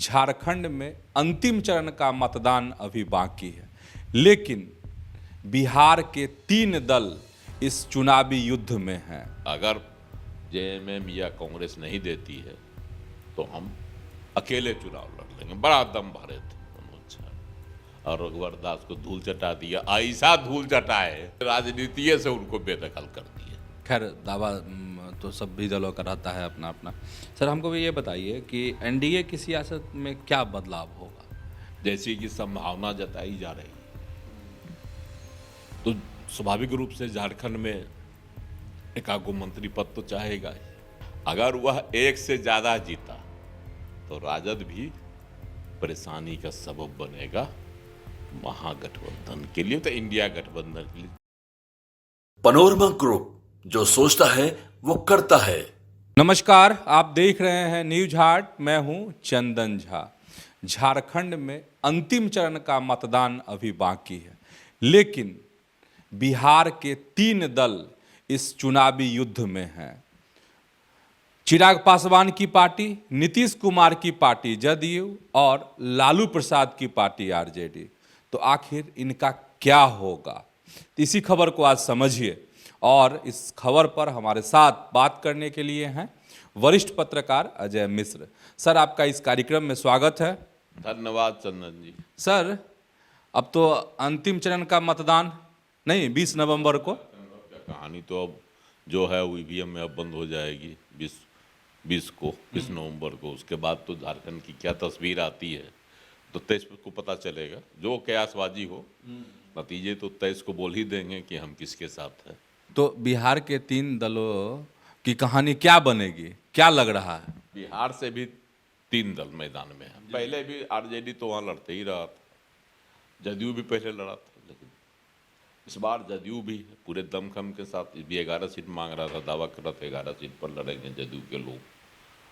झारखंड में अंतिम चरण का मतदान अभी बाकी है, लेकिन बिहार के 3 दल इस चुनावी युद्ध में हैं। अगर जेएमएम या कांग्रेस नहीं देती है तो हम अकेले चुनाव लड़ लेंगे। बड़ा दम भरे थे मनोज झा और रघुवर दास को धूल चटा दिया, ऐसा धूल चटाए राजनीति से उनको बेदखल कर दिया। खैर दावा तो सभी दलों का रहता है अपना अपना। सर हमको भी ये बताइए कि एनडीए की सियासत में क्या बदलाव होगा? जैसी कि संभावना जताई जा रही है तो स्वाभाविक रूप से झारखंड में एकागो मंत्री पद तो चाहेगा ही। अगर वह एक से ज्यादा जीता तो राजद भी परेशानी का सबब बनेगा महागठबंधन के लिए, तो इंडिया गठबंधन के लिए। पनोरमा ग्रुप, जो सोचता है वो करता है। नमस्कार, आप देख रहे हैं न्यूज हार्ट। मैं हूं चंदन झा। झारखंड में अंतिम चरण का मतदान अभी बाकी है, लेकिन बिहार के 3 दल इस चुनावी युद्ध में हैं। चिराग पासवान की पार्टी, नीतीश कुमार की पार्टी जदयू और लालू प्रसाद की पार्टी आरजेडी। तो आखिर इनका क्या होगा, इसी खबर को आज समझिए। और इस खबर पर हमारे साथ बात करने के लिए हैं वरिष्ठ पत्रकार अजय मिश्र। सर, आपका इस कार्यक्रम में स्वागत है। धन्यवाद चंदन जी। सर, अब तो अंतिम चरण का मतदान नहीं, 20 नवंबर को। कहानी तो अब जो है वो ईवीएम में अब बंद हो जाएगी 20 नवंबर को। उसके बाद तो झारखंड की क्या तस्वीर आती है तो 23 को पता चलेगा। जो कयासबाजी हो, नतीजे तो 23 को बोल ही देंगे कि हम किसके साथ हैं। तो बिहार के 3 दलों की कहानी क्या बनेगी, क्या लग रहा है? बिहार से भी 3 दल मैदान में है। पहले भी आरजेडी तो वहाँ लड़ते ही रहा था, जदयू भी पहले लड़ा था, लेकिन इस बार जदयू भी पूरे दमखम के साथ भी 11 सीट मांग रहा था, दावा कर रहा था 11 सीट पर लड़ेंगे जदयू के लोग।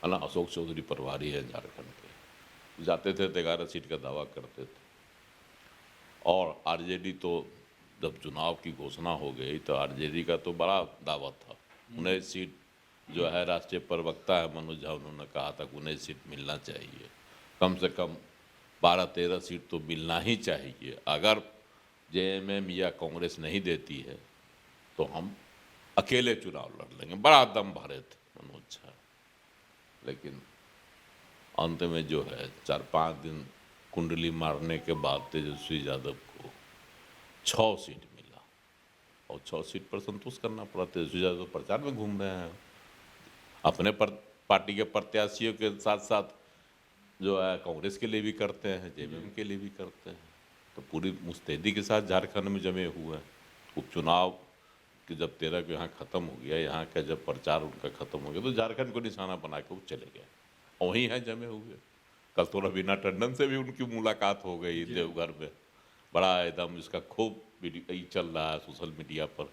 है ना, अशोक चौधरी प्रभारी है झारखंड के, जाते थे तो 11 सीट का दावा करते थे। और आरजेडी तो जब चुनाव की घोषणा हो गई तो आरजेडी का तो बड़ा दावा था। 19 सीट जो है, राष्ट्रीय प्रवक्ता है मनोज झा, उन्होंने कहा था 19 सीट मिलना चाहिए, कम से कम 12-13 सीट तो मिलना ही चाहिए। अगर जेएमएम या कांग्रेस नहीं देती है तो हम अकेले चुनाव लड़ लेंगे। बड़ा दम भरे थे मनोज झा, लेकिन अंत में जो है 4-5 दिन कुंडली मारने के बाद तेजस्वी यादव को 6 सीट मिला और 6 सीट पर संतोष करना पड़ा। तेजस्वी यादव प्रचार में घूम रहे हैं, अपने पार्टी के प्रत्याशियों के साथ साथ जो है कांग्रेस के लिए भी करते हैं, जेएमएम के लिए भी करते हैं। तो पूरी मुस्तैदी के साथ झारखंड में जमे हुए हैं। उपचुनाव कि जब 13 को यहाँ ख़त्म हो गया, यहाँ का जब प्रचार उनका ख़त्म हो गया तो झारखंड को निशाना बना के वो चले गए, वहीं हैं जमे हुए। कल तो रवीना टंडन से भी उनकी मुलाकात हो गई देवघर में। बड़ा एकदम इसका खूब वीडियो चल रहा है सोशल मीडिया पर,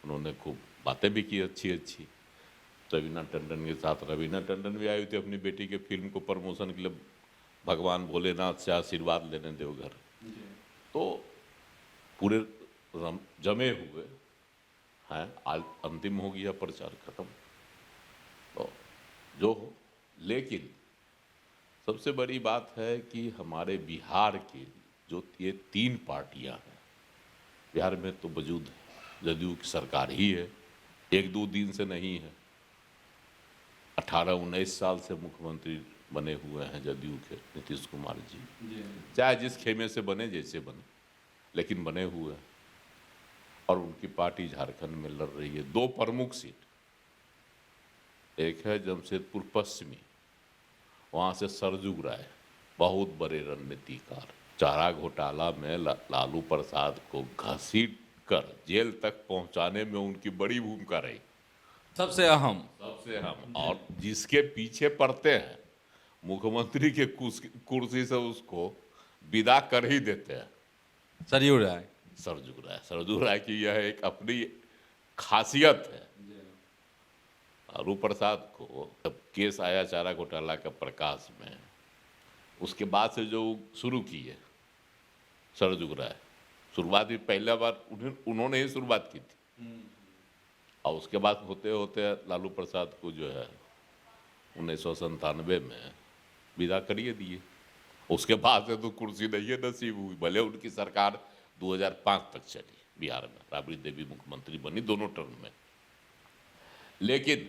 उन्होंने खूब बातें भी की अच्छी अच्छी रवीना टंडन के साथ। रवीना टंडन भी आई थी अपनी बेटी के फिल्म को प्रमोशन के लिए भगवान भोलेनाथ से आशीर्वाद लेने देवघर। तो पूरे जमे हुए हैं। आज अंतिम हो गया, प्रचार खत्म, तो जो हो। लेकिन सबसे बड़ी बात है कि हमारे बिहार के जो ये 3 पार्टियां हैं, बिहार में तो वजूद है, जदयू की सरकार ही है, 1-2 दिन से नहीं है। 18-19 साल से मुख्यमंत्री बने हुए हैं जदयू के नीतीश कुमार जी, चाहे जिस खेमे से बने, जैसे बने, लेकिन बने हुए हैं। और उनकी पार्टी झारखंड में लड़ रही है 2 प्रमुख सीट। एक है जमशेदपुर पश्चिमी, वहाँ से सरजुग राय, बहुत बड़े रणनीतिकार, चारा घोटाला में लालू प्रसाद को घसीट कर जेल तक पहुंचाने में उनकी बड़ी भूमिका रही, सबसे अहम। और जिसके पीछे पड़ते हैं मुख्यमंत्री के कुर्सी से उसको विदा कर ही देते हैं। सरजुग राय की यह एक अपनी खासियत है। लालू प्रसाद को जब केस आया चारा घोटाला का प्रकाश में, उसके बाद से जो शुरू की है सरजुग राय, शुरुआत भी पहला बार उन्होंने ही शुरुआत की थी। और उसके बाद होते होते लालू प्रसाद को जो है 1997 में विदा करिए दिए। उसके बाद से तो कुर्सी नहीं है नसीब हुई, भले उनकी सरकार 2005 तक चली बिहार में, राबड़ी देवी मुख्यमंत्री बनी दोनों टर्म में, लेकिन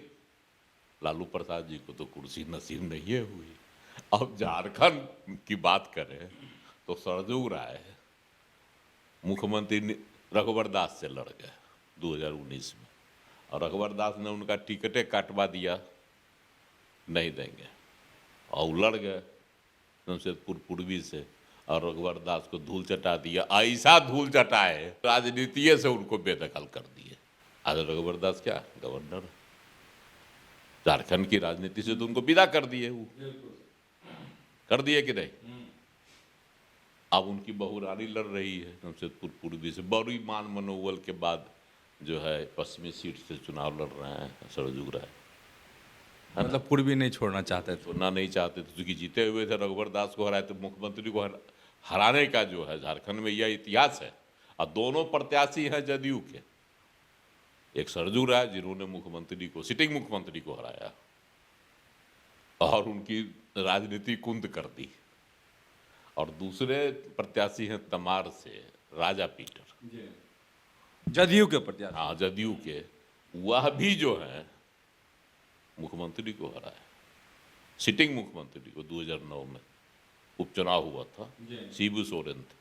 लालू प्रसाद जी को तो कुर्सी नसीब नहीं है हुई। अब झारखंड की बात करें तो सरजू राय मुख्यमंत्री रघुवर दास से लड़ गए 2019 में, और रघुवर दास ने उनका टिकटें काटवा दिया, नहीं देंगे, और लड़ गए जमशेदपुर पूर्वी से, और रघुवर दास को धूल चटा दिया। ऐसा धूल चटाए राजनीति से उनको बेदखल कर दिए। आज रघुवर दास क्या गवर्नर, झारखंड की राजनीति से तो उनको विदा कर दिए, वो कर दिए कि नहीं। अब उनकी बहू रानी लड़ रही है जमशेदपुर पूर्वी से, बड़ी मान मनोबल के बाद जो है पश्चिमी सीट से चुनाव लड़ रहे हैं सरजू राय। मतलब पूर्वी नहीं छोड़ना चाहते थे। छोड़ना नहीं चाहते थे, क्योंकि जीते हुए थे, रघुवर दास को हराए, तो मुख्यमंत्री को हराने का जो है झारखंड में यह इतिहास है। और दोनों प्रत्याशी हैं जदयू के, एक सरजू राय जिन्होंने मुख्यमंत्री को, सिटिंग मुख्यमंत्री को हराया और उनकी राजनीति कुंद कर दी, और दूसरे प्रत्याशी हैं तमार से राजा पीटर, जदयू के प्रत्याशी। हाँ जदयू के, वह भी जो है मुख्यमंत्री को हराया, सिटिंग मुख्यमंत्री को 2009 में उपचुनाव हुआ था, शिबू सोरेन थे।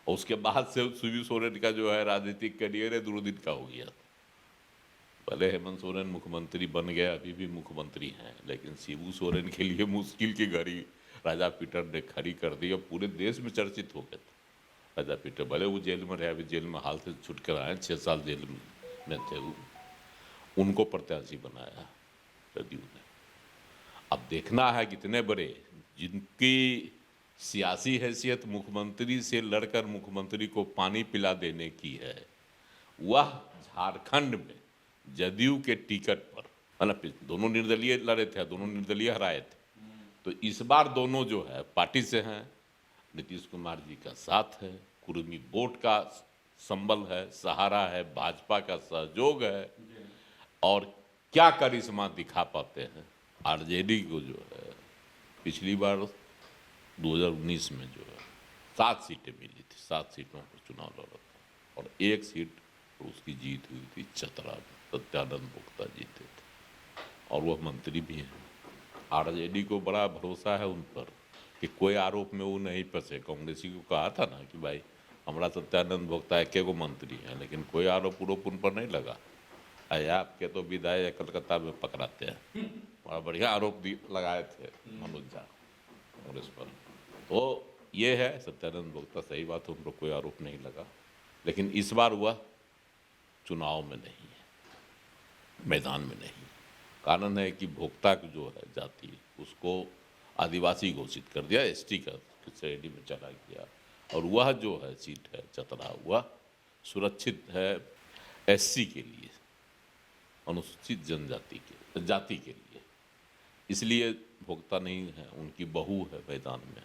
और उसके बाद से शिबू सोरेन का जो है राजनीतिक करियर दो दिन का हो गया था। पहले हेमंत सोरेन मुख्यमंत्री बन गया, अभी भी मुख्यमंत्री हैं, लेकिन शिबू सोरेन के लिए मुश्किल की घड़ी राजा पीटर ने खड़ी कर दी, और पूरे देश में चर्चित हो गए थे राजा पीटर। भले वो जेल में रहे, अभी जेल में हाल से छूट कर आए, 6 साल जेल में थे वो, उनको प्रत्याशी बनाया जदयू ने। अब देखना है कितने बड़े, जिनकी सियासी हैसियत मुख्यमंत्री से लड़कर मुख्यमंत्री को पानी पिला देने की है, वह झारखंड में जदयू के टिकट पर, मतलब दोनों निर्दलीय लड़े थे, दोनों निर्दलीय हराए थे, तो इस बार दोनों जो है पार्टी से हैं, नीतीश कुमार जी का साथ है, कुर्मी वोट का संबल है, सहारा है, भाजपा का सहयोग है, और क्या करिश्मा दिखा पाते हैं। आरजेडी को जो है पिछली बार 2019 में जो है 7 सीटें मिली थी, 7 सीटों पर चुनाव लड़ा था, और 1 सीट पर उसकी जीत हुई थी चतरा में, सत्यानंद भोक्ता जीते थे, और वह मंत्री भी हैं। आरजेडी को बड़ा भरोसा है उन पर कि कोई आरोप में वो नहीं फंसे। कांग्रेसी को कहा था ना कि भाई हमारा सत्यानंद भोक्ता एक को मंत्री हैं, लेकिन कोई आरोप उन पर नहीं लगा। अरे आपके तो विधायक कलकत्ता में पकड़ाते हैं, बड़ा बढ़िया आरोप लगाए थे मनोज झा कांग्रेस पर। तो ये है सत्यानंद भोक्ता, सही बात है, उन पर कोई आरोप नहीं लगा, लेकिन इस बार वह चुनाव में नहीं है, मैदान में नहीं। कारण है कि भोक्ता की जो है जाति, उसको आदिवासी घोषित कर दिया, एसटी का श्रेणी में चला गया, और वह जो है सीट है चतरा, वह सुरक्षित है एससी के लिए, अनुसूचित जनजाति के जाति के लिए, इसलिए भोक्ता नहीं है, उनकी बहू है मैदान में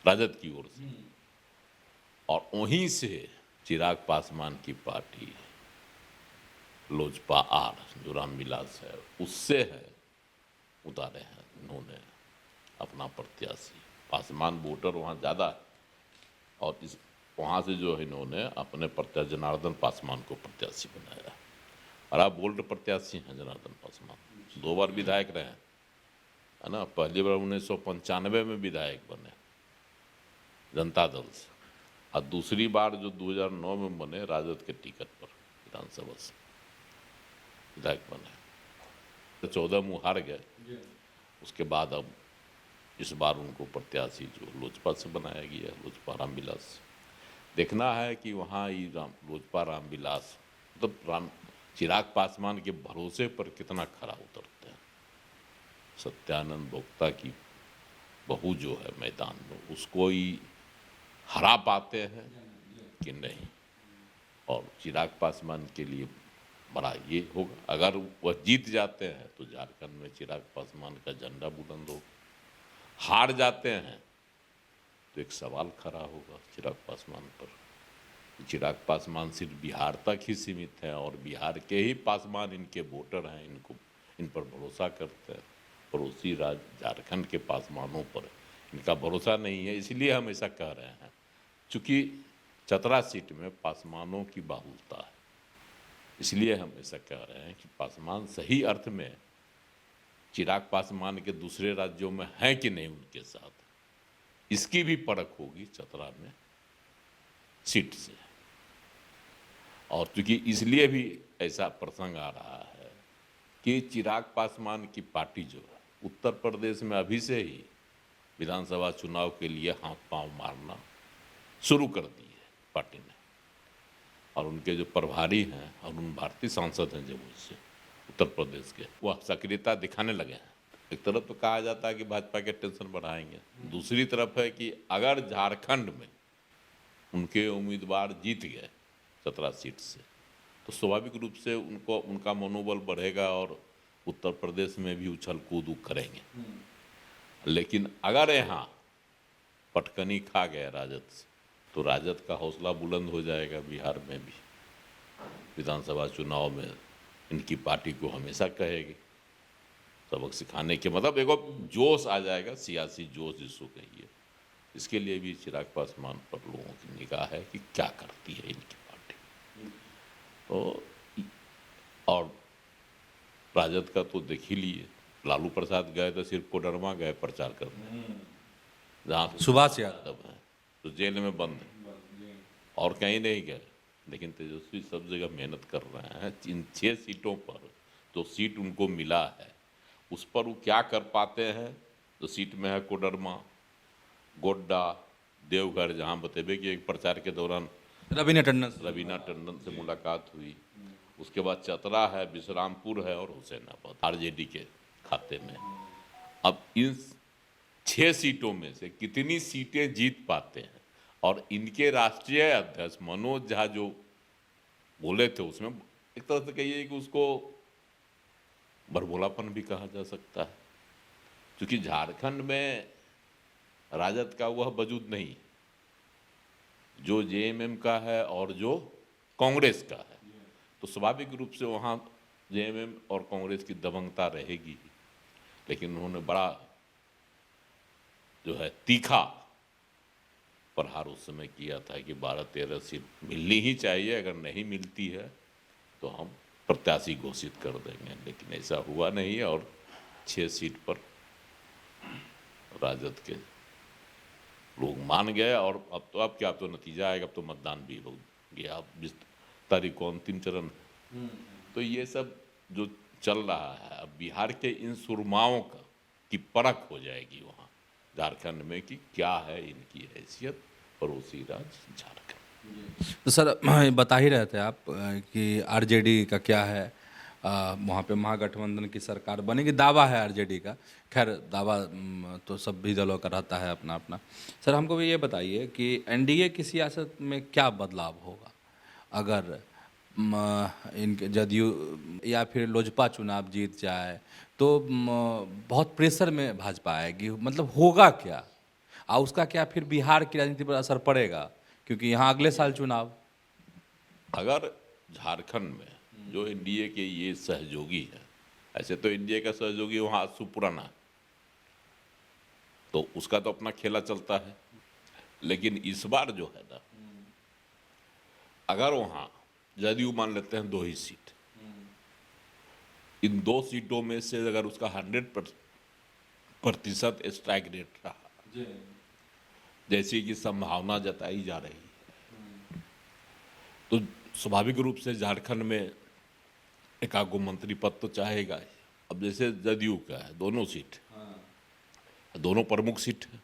राजद की ओर से। और वहीं से चिराग पासवान की पार्टी लोजपा आर, जो रामविलास है, उससे है उतारे हैं उन्होंने अपना प्रत्याशी। पासवान वोटर वहाँ ज़्यादा है, और इस वहाँ से जो है इन्होंने अपने प्रत्याशी जनार्दन पासवान को प्रत्याशी बनाया, और आप बोल्ड प्रत्याशी हैं जनार्दन पासवान, 2 बार विधायक रहे हैं, है ना। पहली बार 1995 में विधायक बने जनता दल से, और दूसरी बार जो 2009 में बने राजद के टिकट पर विधानसभा से विधायक बने, तो 14 में हार गए। उसके बाद अब इस बार उनको प्रत्याशी जो लोजपा से बनाया गया, लोजपा रामविलास। देखना है कि वहाँ ही लोजपा रामविलास मतलब चिराग पासवान के भरोसे पर कितना खरा उतरते हैं। सत्यानंद भोक्ता की बहू जो है मैदान में, उसको ही हरा पाते हैं कि नहीं। और चिराग पासवान के लिए बड़ा ये होगा, अगर वह जीत जाते हैं तो झारखंड में चिराग पासवान का झंडा बुलंद होगा। हार जाते हैं तो एक सवाल खड़ा होगा चिराग पासवान पर। चिराग पासवान सिर्फ बिहार तक ही सीमित है, और बिहार के ही पासवान इनके वोटर हैं, इन पर भरोसा करते हैं। पड़ोसी राज्य झारखंड के पासवानों पर इनका भरोसा नहीं है, इसलिए हम ऐसा कह रहे हैं। चूंकि चतरा सीट में पासवानों की बाहुलता है, इसलिए हम ऐसा कह रहे हैं कि पासवान सही अर्थ में चिराग पासवान के दूसरे राज्यों में हैं कि नहीं उनके साथ, इसकी भी परख होगी चतरा में सीट से। और चूंकि इसलिए भी ऐसा प्रसंग आ रहा है कि चिराग पासवान की पार्टी जो है उत्तर प्रदेश में अभी से ही विधानसभा चुनाव के लिए हाथ पांव मारना शुरू कर दी है पार्टी ने। और उनके जो प्रभारी हैं अरुण भारती सांसद हैं जमुई से उत्तर प्रदेश के, वह सक्रियता दिखाने लगे हैं। एक तरफ तो कहा जाता है कि भाजपा के टेंशन बढ़ाएंगे, दूसरी तरफ है कि अगर झारखंड में उनके उम्मीदवार जीत गए 17 सीट से तो स्वाभाविक रूप से उनका मनोबल बढ़ेगा और उत्तर प्रदेश में भी उछल कूद करेंगे। लेकिन अगर यहाँ पटकनी खा गए राजद से तो राजद का हौसला बुलंद हो जाएगा। बिहार में भी विधानसभा चुनाव में इनकी पार्टी को हमेशा कहेगी सबक सिखाने के, मतलब एक जोश आ जाएगा, सियासी जोश जिसको कहिए। इसके लिए भी चिराग पासवान पर लोगों की निगाह है कि क्या करती है इनकी पार्टी। तो और राजद का तो देख ही लिए, लालू प्रसाद गए तो सिर्फ कोडरमा गए प्रचार करने, जहाँ सुभाष यादव है तो जेल में बंद है और कहीं नहीं गए। लेकिन तेजस्वी सब जगह मेहनत कर रहे हैं। इन 6 सीटों पर जो सीट उनको मिला है उस पर वो क्या कर पाते हैं। तो सीट में है कोडरमा, गोड्डा, देवघर, जहाँ बतेबे कि एक प्रचार के दौरान रवीना टंडन से मुलाकात हुई। उसके बाद चतरा है, विश्रामपुर है और हुसैनाबाद आरजेडी के खाते में। अब इन 6 सीटों में से कितनी सीटें जीत पाते हैं, और इनके राष्ट्रीय अध्यक्ष मनोज झा जो बोले थे उसमें एक तरह से कहिए कि उसको बरबोलापन भी कहा जा सकता है, क्योंकि झारखंड में राजद का वह वजूद नहीं जो जेएमएम का है और जो कांग्रेस का है। तो स्वाभाविक रूप से वहाँ जेएमएम और कांग्रेस की दबंगता रहेगी। लेकिन उन्होंने बड़ा जो है तीखा प्रहार उस समय किया था कि 12-13 सीट मिलनी ही चाहिए, अगर नहीं मिलती है तो हम प्रत्याशी घोषित कर देंगे। लेकिन ऐसा हुआ नहीं और 6 सीट पर राजद के लोग मान गए। और अब क्या, अब तो नतीजा आएगा, अब तो मतदान भी हो गया, अब 20 तारीख को अंतिम चरण है। तो ये सब जो चल रहा है, अब बिहार के इन सुरमाओं की परख हो जाएगी वहाँ झारखंड में कि क्या है इनकी हैसियत पड़ोसी राज्य झारखंड। तो सर बता ही रहे थे आप कि आरजेडी का क्या है, वहाँ पे महागठबंधन की सरकार बनेगी, दावा है आरजेडी का। खैर दावा तो सभी दलों का रहता है अपना अपना। सर हमको भी ये बताइए कि एनडीए की सियासत में क्या बदलाव होगा अगर इनके जदयू या फिर लोजपा चुनाव जीत जाए तो बहुत प्रेशर में भाजपा आएगी, मतलब होगा क्या, और उसका क्या फिर बिहार की राजनीति पर असर पड़ेगा, क्योंकि यहाँ अगले साल चुनाव। अगर झारखंड में जो एनडीए के ये सहयोगी है, ऐसे तो एनडीए का सहयोगी वहाँ आसू पुराना है तो उसका तो अपना खेला चलता है। लेकिन इस बार जो है ना, अगर वहाँ जदयू मान लेते हैं 2 ही सीट, इन 2 सीटों में से अगर उसका 100% स्ट्राइक रेट रहा जैसी कि संभावना जताई जा रही है, तो स्वाभाविक रूप से झारखंड में एकागो मंत्री पद तो चाहेगा ही। अब जैसे जदयू का है, दोनों सीट, दोनों प्रमुख सीट है,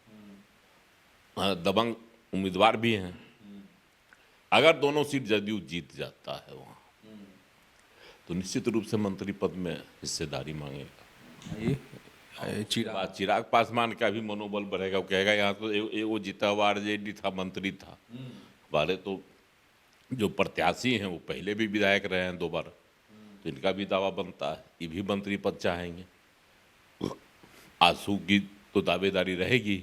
दबंग उम्मीदवार भी हैं। अगर दोनों सीट जदयू जीत जाता है वहाँ तो निश्चित रूप से मंत्री पद में हिस्सेदारी मांगेगा। चिराग पासवान का भी मनोबल बढ़ेगा, वो कहेगा यहाँ तो वो जीता हुआ आरजेडी था, मंत्री था। हमारे तो जो प्रत्याशी हैं वो पहले भी विधायक रहे हैं 2 बार, तो इनका भी दावा बनता है, ये भी मंत्री पद चाहेंगे। आंसू की तो दावेदारी रहेगी।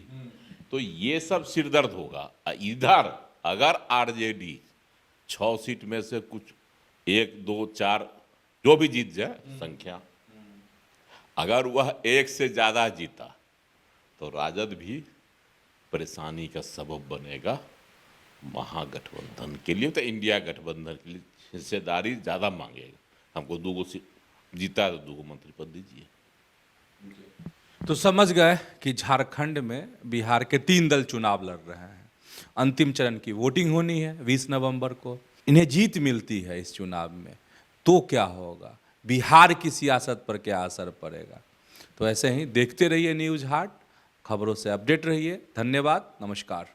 तो ये सब सिरदर्द होगा। इधर अगर आरजेडी 6 सीट में से कुछ 1, 2, 4 जो भी जीत जाए संख्या, अगर वह एक से ज़्यादा जीता तो राजद भी परेशानी का सबब बनेगा महागठबंधन के लिए, तो इंडिया गठबंधन के लिए हिस्सेदारी ज़्यादा मांगेगा। हमको 2 जीता तो 2 मंत्री पद दीजिए। तो समझ गए कि झारखंड में बिहार के 3 दल चुनाव लड़ रहे हैं। अंतिम चरण की वोटिंग होनी है 20 नवंबर को। इन्हें जीत मिलती है इस चुनाव में तो क्या होगा, बिहार की सियासत पर क्या असर पड़ेगा। तो ऐसे ही देखते रहिए न्यूज़ हाट, खबरों से अपडेट रहिए। धन्यवाद, नमस्कार।